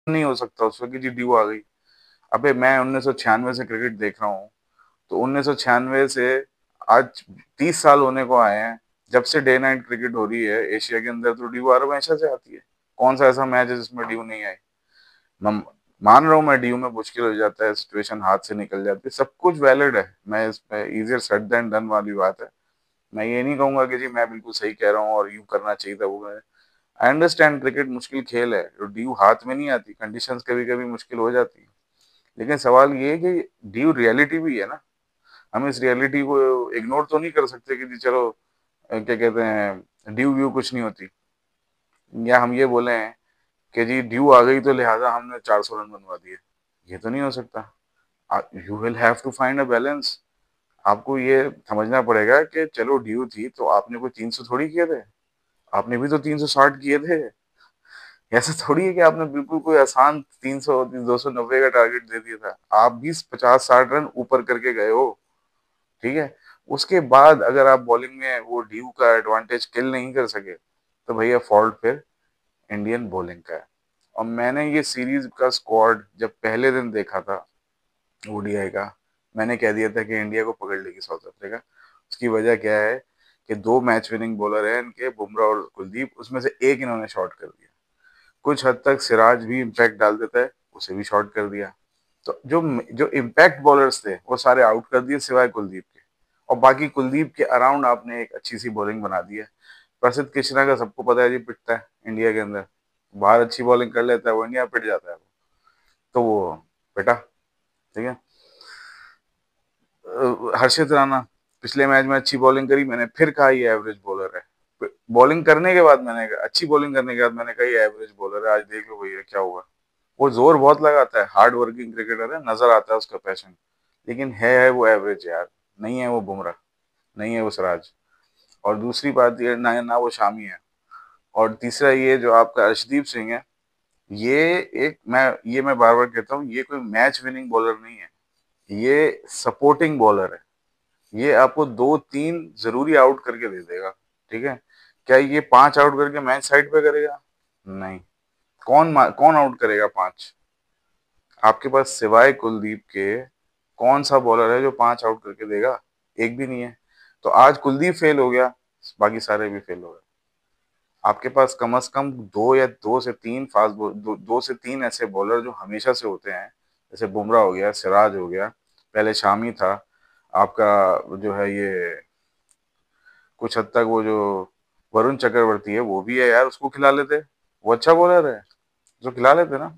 नहीं हो सकता उसमें कि जी ड्यू आ गई। अबे मैं 1996 से क्रिकेट देख रहा हूँ, तो 1996 से आज 30 साल होने को आए हैं। जब से डे नाइट क्रिकेट हो रही है एशिया के अंदर, तो ड्यू हमेशा से आती है। कौन सा ऐसा मैच है जिसमें ड्यू नहीं आई? मैं मान रहा हूँ, मैं ड्यू में मुश्किल हो जाता है, सिचुएशन हाथ से निकल जाती है, सब कुछ वैलिड है। मैं इसमें इजियर सेड देन डन वाली बात है। मैं ये नहीं कहूंगा कि जी मैं बिल्कुल सही कह रहा हूँ और यूं करना चाहिए था वो। आई अंडरस्टैंड क्रिकेट मुश्किल खेल है, तो ड्यू हाथ में नहीं आती, कंडीशंस कभी कभी मुश्किल हो जाती है। लेकिन सवाल ये है कि ड्यू रियलिटी भी है ना। हम इस रियलिटी को इग्नोर तो नहीं कर सकते कि जी चलो क्या कहते हैं, ड्यू व्यू कुछ नहीं होती। या हम ये बोले हैं कि जी ड्यू आ गई तो लिहाजा हमने 400 रन बनवा दिए। ये तो नहीं हो सकता। You will have to find a balance. आपको ये समझना पड़ेगा कि चलो ड्यू थी तो आपने कोई 300 थोड़ी किए थे, आपने भी तो 360 किए थे। ऐसा थोड़ी है कि आपने बिल्कुल कोई आसान 300 290 का टारगेट दे दिया था। आप भी 50-60 रन ऊपर करके गए हो। ठीक है। उसके बाद अगर आप बॉलिंग में वो ड्यू का एडवांटेज किल नहीं कर सके, तो भैया फॉल्ट फिर इंडियन बॉलिंग का है। और मैंने ये सीरीज का स्क्वाड जब पहले दिन देखा था ओडीआई का, मैंने कह दिया था कि इंडिया को पकड़ लेगी साउथ अफ्रीका। उसकी वजह क्या है कि दो मैच विनिंग बॉलर हैं इनके, बुमराह और कुलदीप, उसमें से एक इन्होंने शॉट कर दिया। कुछ हद तक सिराज भी इम्पैक्ट डाल देता है, उसे भी शॉट कर दिया। तो जो जो इम्पैक्ट बॉलर्स थे वो सारे आउट कर दिए सिवाय कुलदीप के। और बाकी कुलदीप के अराउंड आपने एक अच्छी सी बॉलिंग बना दी है। प्रसिद्ध कृष्णा का सबको पता है जी, पिटता है इंडिया के अंदर। बाहर अच्छी बॉलिंग कर लेता है वो, इंडिया पिट जाता है वो। तो वो बेटा, ठीक है। हर्षित राणा पिछले मैच में अच्छी बॉलिंग करी, मैंने फिर कहा ये एवरेज बॉलर है। बॉलिंग करने के बाद मैंने कहा, अच्छी बॉलिंग करने के बाद मैंने कहा ये एवरेज बॉलर है। आज देख लो भैया क्या हुआ। वो जोर बहुत लगाता है, हार्ड वर्किंग क्रिकेटर है, नजर आता है उसका पैशन। लेकिन है वो एवरेज यार। नहीं है वो बुमराह, नहीं है वो सिराज। और दूसरी बात ये, ना ना वो शामी है। और तीसरा ये जो आपका अर्शदीप सिंह है, ये मैं बार बार कहता हूँ, ये कोई मैच विनिंग बॉलर नहीं है, ये सपोर्टिंग बॉलर है। ये आपको 2-3 जरूरी आउट करके दे देगा। ठीक है। क्या ये 5 आउट करके मैच साइड पे करेगा? नहीं। कौन आउट करेगा 5? आपके पास सिवाय कुलदीप के कौन सा बॉलर है जो 5 आउट करके देगा? एक भी नहीं है। तो आज कुलदीप फेल हो गया, बाकी सारे भी फेल हो गए। आपके पास कम से कम दो या दो से तीन फास्ट बॉल, दो से तीन ऐसे बॉलर जो हमेशा से होते हैं। जैसे बुमराह हो गया, सिराज हो गया, पहले शामी था आपका, जो है ये कुछ हद तक वो जो वरुण चक्रवर्ती है वो भी है यार, उसको खिला लेते। वो अच्छा बॉलर है, जो खिला लेते ना।